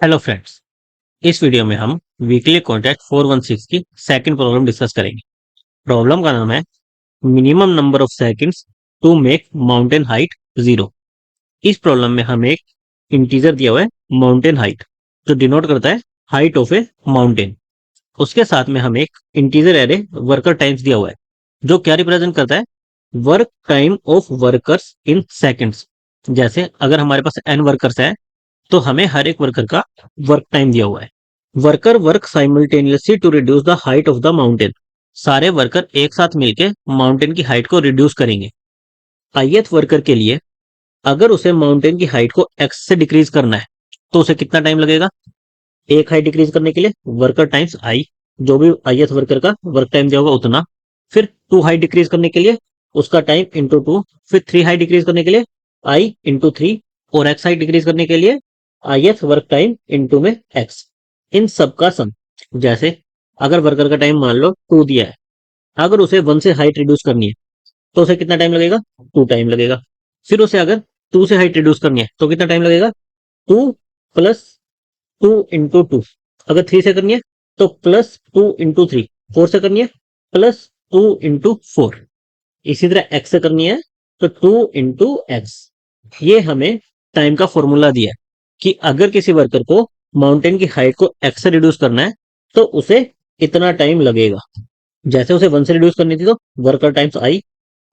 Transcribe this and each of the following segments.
Hello friends. इस video में हम वीकली कॉन्टैक्ट 416 की सेकंड प्रॉब्लम डिस्कस करेंगे। प्रॉब्लम का नाम है minimum number of seconds to make mountain height zero. इस प्रॉब्लम में हमें एक इंटीजर दिया हुआ है माउंटेन हाइट, जो डिनोट करता है हाइट ऑफ ए माउंटेन। उसके साथ में हमें एक इंटीजर एरे वर्कर टाइम्स दिया हुआ है, जो क्या रिप्रेजेंट करता है work time of workers in seconds. जैसे अगर हमारे पास n वर्कर्स है तो हमें हर एक वर्कर का वर्क टाइम दिया हुआ है। Worker work simultaneously to reduce the height of the mountain. सारे वर्कर एक साथ मिलकर माउंटेन की हाइट को रिड्यूस करेंगे। ith वर्कर के लिए अगर उसे माउंटेन की हाइट को x से डिक्रीज करना है तो उसे कितना टाइम लगेगा? एक हाइट डिक्रीज करने के लिए वर्कर टाइम्स आई, जो भी ith वर्कर का वर्क टाइम दिया होगा उतना। फिर टू हाइट डिक्रीज करने के लिए उसका टाइम इंटू टू। फिर थ्री हाइट डिक्रीज करने के लिए आई इंटू थ्री। और एक्स हाइट डिक्रीज करने के लिए ith वर्क टाइम इंटू में x। इन सब का सम। जैसे अगर वर्कर का टाइम मान लो 2 दिया है, अगर उसे 1 से हाइट रिड्यूस करनी है तो उसे कितना टाइम लगेगा? 2 टाइम लगेगा। फिर उसे अगर 2 से हाइट रिड्यूस करनी है तो कितना टाइम लगेगा? 2 प्लस 2 इंटू टू। अगर 3 से करनी है तो प्लस 2 इंटू थ्री। 4 से करनी है प्लस 2 इंटू फोर। इसी तरह x से करनी है तो 2 इंटू एक्स। ये हमें टाइम का फॉर्मूला दिया है कि अगर किसी वर्कर को माउंटेन की हाइट को x से रिड्यूस करना है तो उसे इतना टाइम लगेगा। जैसे उसे 1 से रिड्यूस करनी थी तो वर्कर टाइम्स आई,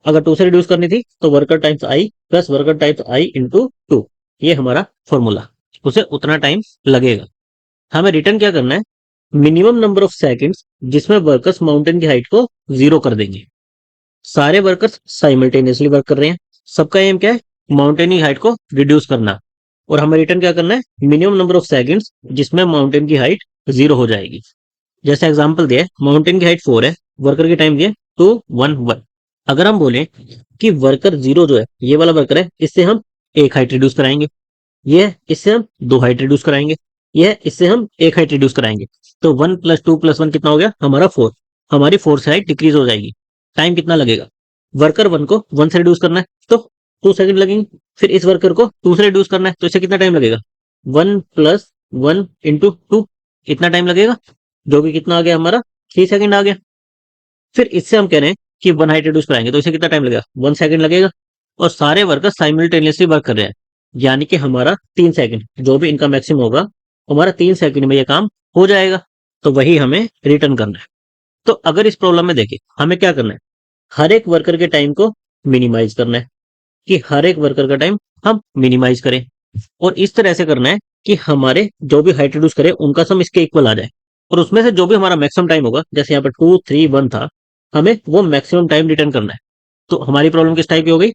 अगर 2 से रिड्यूस करनी थी तो worker times I plus worker times I into two. ये हमारा फॉर्मूला। उसे उतना टाइम लगेगा। हमें रिटर्न क्या करना है? मिनिमम नंबर ऑफ सेकंड्स जिसमें वर्कर्स माउंटेन की हाइट को जीरो कर देंगे। सारे वर्कर्स साइमल्टेनियसली वर्क कर रहे हैं। सबका एम क्या है? माउंटेन की हाइट को रिड्यूस करना। और हमें रिटर्न क्या करना है? मिनिमम नंबर ऑफ सेकंड्स जिसमें माउंटेन की हाइट जीरो हो जाएगी। जैसे एग्जांपल दिया है, माउंटेन की हाइट 4 है, वर्कर की टाइम दिए 2 1 1। अगर हम बोले कि वर्कर जीरो जो है ये वाला वर्कर है, इससे हम एक हाइट रिड्यूस कराएंगे, ये है इससे हम दो हाइट रिड्यूस कराएंगे, ये है इससे हम एक हाइट रिड्यूस कराएंगे। तो 1 प्लस 2 प्लस 1 कितना हो गया? हमारा 4। हमारी 4 से हाइट डिक्रीज हो जाएगी। टाइम कितना लगेगा? वर्कर 1 को 1 से रिड्यूस करना है तो 2 सेकंड लगेंगे। फिर इस वर्कर को 2 से रिड्यूस करना है तो इसे कितना टाइम लगेगा? 1 प्लस 1 इंटू टू। इतना टाइम लगेगा, जो कि कितना आ गया हमारा? 3 सेकंड आ गया। फिर इससे हम कह रहे हैं कि 1 हाइट रिड्यूस कराएंगे तो इसे कितना टाइम लगेगा? 1 सेकंड लगेगा। और सारे वर्कर साइमल्टेनियसली वर्क कर रहे हैं, यानी कि हमारा 3 सेकंड, जो भी इनका मैक्सिमम होगा हमारा 3 सेकंड में ये काम हो जाएगा। तो वही हमें रिटर्न करना है। तो अगर इस प्रॉब्लम में देखें, हमें क्या करना है? हर एक वर्कर के टाइम को मिनिमाइज करना है, कि हर एक वर्कर का टाइम हम मिनिमाइज करें। और इस तरह से करना है कि हमारे जो भी हाइट रिड्यूस करे उनका सम इसके इक्वल आ जाए। और उसमें से जो भी हमारा मैक्सिमम टाइम होगा, जैसे यहाँ पर 2 3 1 था, हमें वो मैक्सिमम टाइम रिटर्न करना है। तो हमारी प्रॉब्लम किस टाइप की हो गई?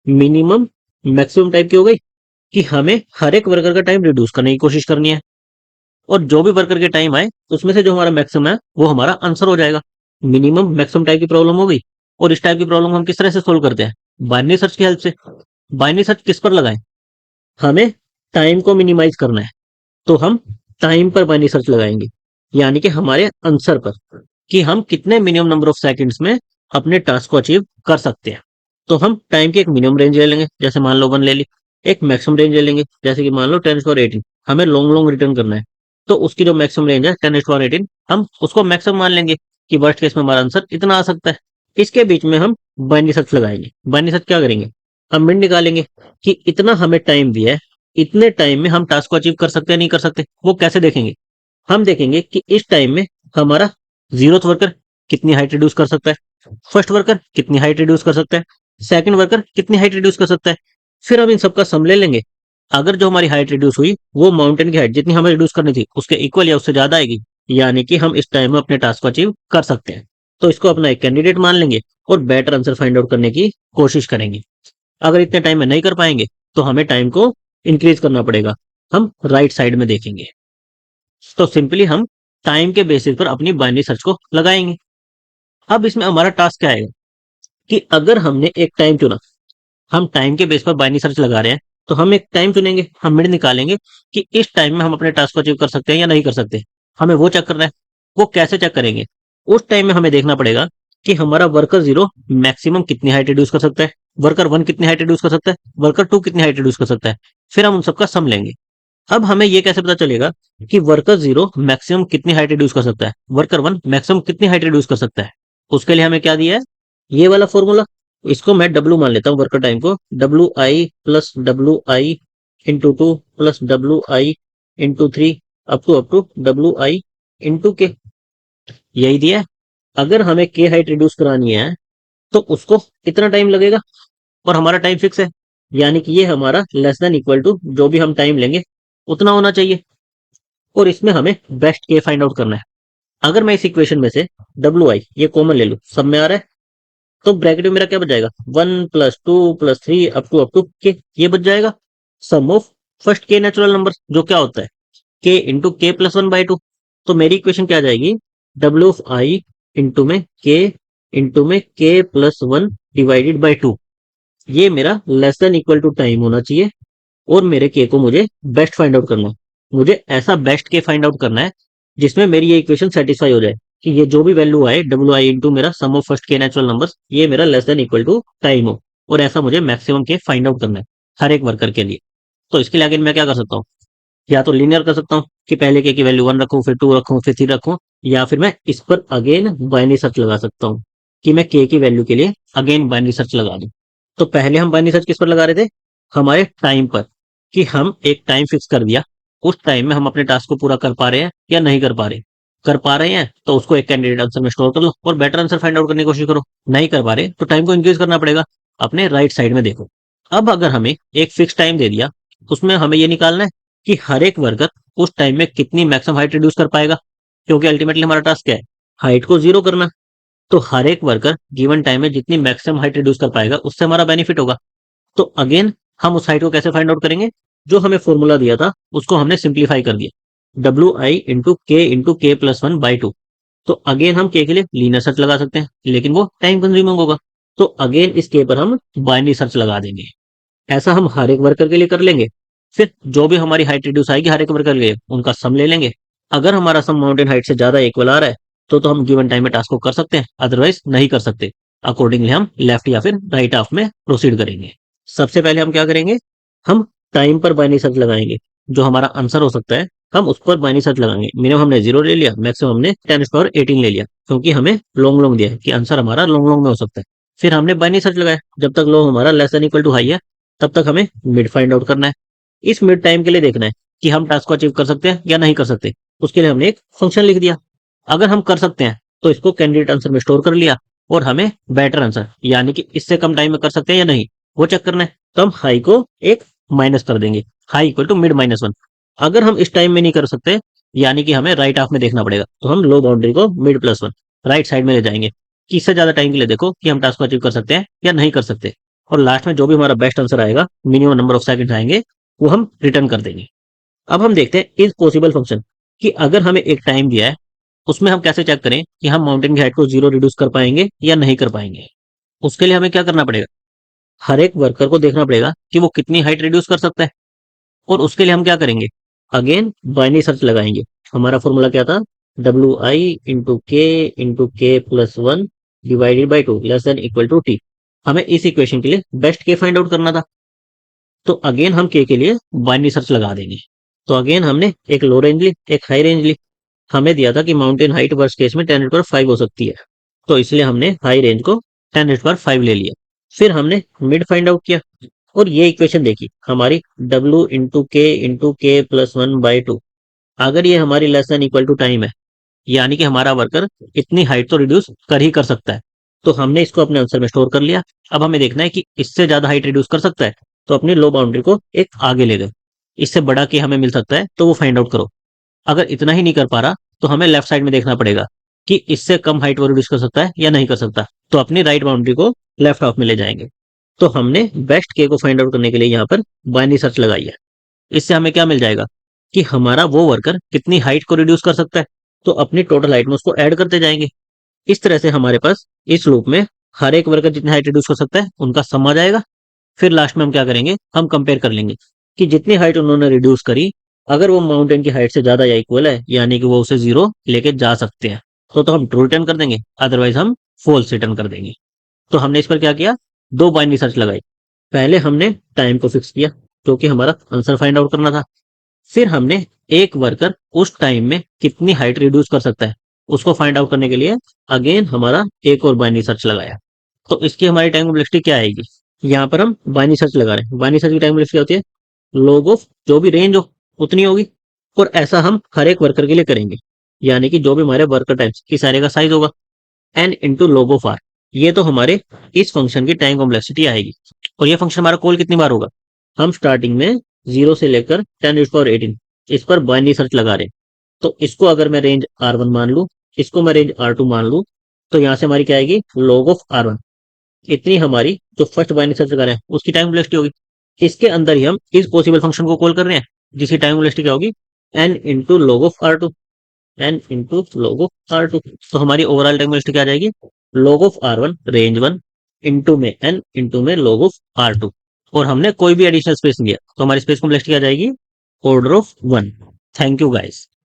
मिनिमम मैक्सिमम टाइप की हो गई, कि हमें हर एक वर्कर का टाइम रिड्यूस करने की कोशिश करनी है। और जो भी वर्कर के टाइम आए उसमें से जो हमारा मैक्सिमम है वो हमारा आंसर हो जाएगा। मिनिमम मैक्सिमम टाइप की प्रॉब्लम हो गई। और इस टाइप की प्रॉब्लम हम किस तरह से सोल्व करते हैं? बाइनरी सर्च की हेल्प से। बाइनरी सर्च किस पर लगाएं? हमें टाइम को मिनिमाइज करना है तो हम टाइम पर बाइनरी सर्च लगाएंगे, यानी कि हमारे आंसर पर, कि हम कितने मिनिमम नंबर ऑफ सेकंड्स में अपने टास्क को अचीव कर सकते हैं। तो हम टाइम की एक मिनिमम रेंज ले लेंगे, जैसे मान लो 1 ले ली। एक मैक्सिमम रेंज ले लेंगे, जैसे कि मान लो 10⁻18। हमें लॉन्ग लॉन्ग रिटर्न करना है तो उसकी जो मैक्सिमम रेंज है 10⁻18, हम उसको मैक्सिमम मान लेंगे कि वर्स्ट केस में हमारा आंसर इतना आ सकता है। इसके बीच में हम बाइनरी सर्च लगाएंगे। बाइनरी सर्च क्या करेंगे? हम मिड निकालेंगे कि इतना हमें टाइम दिया है, इतने टाइम में हम टास्क को अचीव कर सकते हैं नहीं कर सकते। वो कैसे देखेंगे? हम देखेंगे कि इस टाइम में हमारा जीरोथ वर्कर कितनी हाइट रिड्यूस कर सकता है, फर्स्ट वर्कर कितनी हाइट रिड्यूस कर सकता है, सेकंड वर्कर कितनी हाइट रिड्यूस कर सकता है। फिर हम इन सबका सम ले लेंगे। अगर जो हमारी हाइट रिड्यूस हुई वो माउंटेन की हाइट जितनी हमें रिड्यूस करनी थी उसके इक्वल या उससे ज्यादा आएगी, यानी कि हम इस टाइम में अपने टास्क को अचीव कर सकते हैं। तो इसको अपना एक कैंडिडेट मान लेंगे और बेटर आंसर फाइंड आउट करने की कोशिश करेंगे। अगर इतने टाइम में नहीं कर पाएंगे तो हमें टाइम को इंक्रीज करना पड़ेगा। हम राइट साइड में देखेंगे। तो सिंपली हम टाइम के बेसिस पर अपनी बाइनरी सर्च को लगाएंगे। अब इसमें हमारा टास्क क्या आएगा कि अगर हमने एक टाइम चुना, हम टाइम के बेस पर बाइनरी सर्च लगा रहे हैं, तो हम एक टाइम चुनेंगे, हम मिड निकालेंगे कि इस टाइम में हम अपने टास्क को अचीव कर सकते हैं या नहीं कर सकते। हमें वो चेक करना है। वो कैसे चेक करेंगे? उस टाइम में हमें देखना पड़ेगा कि हमारा वर्कर जीरो मैक्सिमम कितनी हाइट रिड्यूस कर सकता है, वर्कर 1 कितनी हाइट रिड्यूस कर सकता है, वर्कर 2 कितनी हाइट रिड्यूस कर सकता है। फिर हम उन सबका सम लेंगे। अब हमें ये कैसे पता चलेगा कि वर्कर जीरो मैक्सिमम कितनी हाइट रिड्यूस कर सकता है, वर्कर वन मैक्सिमम कितनी हाइट रिड्यूस कर सकता है। उसके लिए हमें क्या दिया है, ये वाला फॉर्मूला। इसको मैं डब्लू मान लेता हूँ, वर्कर टाइम को WI + WI × 2 + WI × 3 up to WI × K, यही दिया है। अगर हमें के हाइट रिड्यूस करानी है तो उसको कितना टाइम लगेगा, और हमारा टाइम फिक्स है, यानी कि ये हमारा लेस देन इक्वल टू जो भी हम टाइम लेंगे उतना होना चाहिए। और इसमें हमें बेस्ट के फाइंड आउट करना है। अगर मैं इस इक्वेशन में से WI ये कॉमन ले लूं, सब में आ रहा है, तो ब्रैकेट में मेरा क्या बच जाएगा, 1 + 2 + 3 अप टू के, ये बच जाएगा। सम of first K natural number जो क्या होता है K × K + 1/2। तो मेरी इक्वेशन क्या आ जाएगी, WI इंटू में K + 1 / 2, ये मेरा less than equal to time होना चाहिए। और मेरे के को मुझे बेस्ट फाइंड आउट करना है। मुझे ऐसा बेस्ट के फाइंड आउट करना है जिसमें मेरी ये इक्वेशन सेटिस्फाई हो जाए कि ये जो भी वैल्यू आए WI इंटू मेरा sum of first K natural numbers, ये मेरा less than equal to time हो। और ऐसा मुझे मैक्सिमम के फाइंड आउट करना है हर एक वर्कर के लिए। तो इसके लिए आगे मैं क्या कर सकता हूँ, या तो लीनियर कर सकता हूँ कि पहले के की वैल्यू 1 रखूँ, फिर 2 रखूँ, फिर 3 रखूँ, या फिर मैं इस पर अगेन बाइनरी सर्च लगा सकता हूँ कि मैं के की वैल्यू के लिए अगेन बाइनरी सर्च लगा दूं। तो पहले हम बाइनरी सर्च किस पर लगा रहे थे, हमारे टाइम पर, कि हम एक टाइम फिक्स कर दिया, उस टाइम में हम अपने टास्क को पूरा कर पा रहे हैं या नहीं कर पा रहे। कर पा रहे हैं तो उसको एक कैंडिडेट आंसर में स्टोर कर लो और बेटर आंसर फाइंड आउट करने की कोशिश करो। नहीं कर पा रहे तो टाइम को इंक्रीज करना पड़ेगा, अपने राइट साइड में देखो। अब अगर हमें एक फिक्स टाइम दे दिया, उसमें हमें ये निकालना है कि हर एक वर्कर उस टाइम में कितनी मैक्सिमम हाइट रिड्यूस कर पाएगा, क्योंकि अल्टीमेटली हमारा टास्क क्या है, हाइट को जीरो करना। तो हर एक वर्कर गिवन टाइम में जितनी मैक्सिमम हाइट रिड्यूस कर पाएगा उससे हमारा बेनिफिट होगा। तो अगेन हम उस हाइट को कैसे फाइंड आउट करेंगे, जो हमें फॉर्मूला दिया था उसको हमने सिंप्लीफाई कर दिया, WI × K × K + 1/2। तो अगेन हम के लिए लीनियर सर्च लगा सकते हैं, लेकिन वो टाइम कंज्यूमिंग होगा। तो अगेन इस के पर हम बाइनरी सर्च लगा देंगे। ऐसा हम हर एक वर्कर के लिए कर लेंगे। फिर जो भी हमारी हाइट रिड्यूस आएगी हर एक वर्कर के लिए, उनका सम ले लेंगे। अगर हमारा सम माउंटेन हाइट से ज्यादा इक्वल आ रहा है तो हम गिवन टाइम में टास्क को कर सकते हैं, अदरवाइज नहीं कर सकते। अकॉर्डिंगली हम लेफ्ट या फिर राइट हाफ में प्रोसीड करेंगे। सबसे पहले हम क्या करेंगे, हम टाइम पर बाइनरी सर्च लगाएंगे। जो हमारा आंसर हो सकता है हम उस पर बाइनरी सर्च लगाएंगे। मिनिमम हमने 0 ले लिया, मैक्सिमम हमने 10⁻18 ले लिया, क्योंकि हमें लॉन्ग लॉन्ग दिया है कि आंसर हमारा लॉन्ग लॉन्ग में हो सकता है। फिर हमने बाइनरी सर्च लगाया, जब तक लॉन्ग हमारा less than equal to high है तब तक हमें मिड फाइंड आउट करना है। इस मिड टाइम के लिए देखना है कि हम टास्क को अचीव कर सकते हैं या नहीं कर सकते। उसके लिए हमने एक फंक्शन लिख दिया। अगर हम कर सकते हैं तो इसको कैंडिडेट आंसर में स्टोर कर लिया, और हमें बेटर आंसर यानी कि इससे कम टाइम में कर सकते हैं या नहीं वो चेक करना है। तो हम हाई को एक माइनस कर देंगे, हाई इक्वल टू मिड -1। अगर हम इस टाइम में नहीं कर सकते, यानी कि हमें राइट हाफ में देखना पड़ेगा, तो हम लो बाउंड्री को मिड +1 राइट साइड में ले जाएंगे कि इससे ज्यादा टाइम के लिए देखो कि हम टास्क को अचीव कर सकते हैं या नहीं कर सकते। और लास्ट में जो भी हमारा बेस्ट आंसर आएगा, मिनिमम नंबर ऑफ सेकंड्स आएंगे, वो हम रिटर्न कर देंगे। अब हम देखते हैं इज पॉसिबल फंक्शन, कि अगर हमें एक टाइम दिया है उसमें हम कैसे चेक करें कि हम माउंटेन की हाइट को 0 रिड्यूस कर पाएंगे या नहीं कर पाएंगे। उसके लिए हमें क्या करना पड़ेगा, हर एक वर्कर को देखना पड़ेगा कि वो कितनी हाइट रिड्यूस कर सकता है। और उसके लिए हम क्या करेंगे, अगेन बाइनरी सर्च लगाएंगे। हमारा फॉर्मूला क्या था, WI × K × K + 1 / 2 less than equal to T। हमें इस इक्वेशन के लिए बेस्ट के फाइंड आउट करना था। तो अगेन हम के लिए बाइनरी सर्च लगा देंगे। तो अगेन हमने एक लो रेंज ली, एक हाई रेंज ली। हमें दिया था कि माउंटेन हाइट वर्स्ट केस में 10⁻5 हो सकती है, तो इसलिए हमने हाई रेंज को 10⁻5 ले लिया। फिर हमने मिड फाइंड आउट किया, और ये इक्वेशन देखी हमारी, W × K × K + 1/2। अगर ये हमारी less than equal to time है, यानी कि हमारा वर्कर इतनी हाइट तो रिड्यूस कर ही कर सकता है, तो हमने इसको अपने आंसर में स्टोर कर लिया। अब हमें देखना है कि इससे ज्यादा हाइट रिड्यूस कर सकता है, तो अपनी लो बाउंड्री को एक आगे ले गए। इससे बड़ा के हमें मिल सकता है तो वो फाइंड आउट करो। अगर इतना ही नहीं कर पा रहा तो हमें लेफ्ट साइड में देखना पड़ेगा कि इससे कम हाइट वो रिड्यूस कर सकता है या नहीं कर सकता। तो अपनी राइट बाउंड्री को लेफ्ट हाफ में ले जाएंगे। तो हमने बेस्ट के को फाइंड आउट करने के लिए यहाँ पर बाइनरी सर्च लगाई है। इससे हमें क्या मिल जाएगा कि हमारा वो वर्कर कितनी हाइट को रिड्यूस कर सकता है, तो अपनी टोटल हाइट में उसको ऐड करते जाएंगे। इस तरह से हमारे पास इस लूप में हर एक वर्कर जितनी हाइट रिड्यूस कर सकता है उनका सम आ जाएगा। फिर लास्ट में हम क्या करेंगे, हम कंपेयर कर लेंगे कि जितनी हाइट उन्होंने रिड्यूस करी, अगर वो माउंटेन की हाइट से ज्यादा या इक्वल है, यानी कि वो उसे 0 लेके जा सकते हैं, तो हम ट्रू रिटर्न कर देंगे, अदरवाइज हम फॉल्स रिटर्न कर देंगे। तो हमने इस पर क्या किया, दो बाइनरी सर्च लगाई। पहले हमने टाइम को फिक्स किया क्योंकि हमारा आंसर फाइंड आउट करना था। फिर हमने एक वर्कर उस टाइम में कितनी हाइट रिड्यूस कर सकता है उसको फाइंड आउट करने के लिए अगेन हमारा एक और बाइनरी सर्च लगाया। तो इसकी हमारी टाइम कॉम्प्लेक्सिटी क्या आएगी? यहाँ पर हम बाइनरी सर्च लगा रहे हैं। बाइनरी सर्च की टाइम कॉम्प्लेक्सिटी क्या होती है? लॉग ऑफ जो भी रेंज हो उतनी होगी। और ऐसा हम हर एक वर्कर के लिए करेंगे, यानी कि जो भी हमारे वर्कर टाइप्स की सारे का साइज होगा N into log of R. ये तो हमारे इस फंक्शन की टाइम कॉम्प्लेक्सिटी आएगी। और ये फंक्शन हमारा कॉल कितनी बार होगा? हम स्टार्टिंग में 0 से लेकर 10⁻18 इस पर बाइनरी सर्च लगा रहे हैं। तो इसको अगर मैं रेंज R1 मान लूं, इसको मैं रेंज R2 मान लूं, तो यहाँ से हमारी क्या आएगी? log of R1। इतनी हमारी जो फर्स्ट बाइनरी सर्च लगा रहे हैं उसकी टाइम कॉम्प्लेक्सिटी होगी। इसके अंदर ही हम इस पॉसिबल फंक्शन को कॉल कर रहे हैं जिसकी टाइम कॉम्प्लेक्सिटी क्या होगी? n into log of R2। N into log of R2। तो हमारी ओवरऑल टाइम कॉम्प्लेक्सिटी क्या आ जाएगी? log of R1 range 1 into में n इंटू में log ऑफ R2। और हमने कोई भी एडिशनल स्पेस नहीं लिया तो हमारी स्पेस कॉम्प्लेक्सिटी आ जाएगी order of 1। Thank you guys.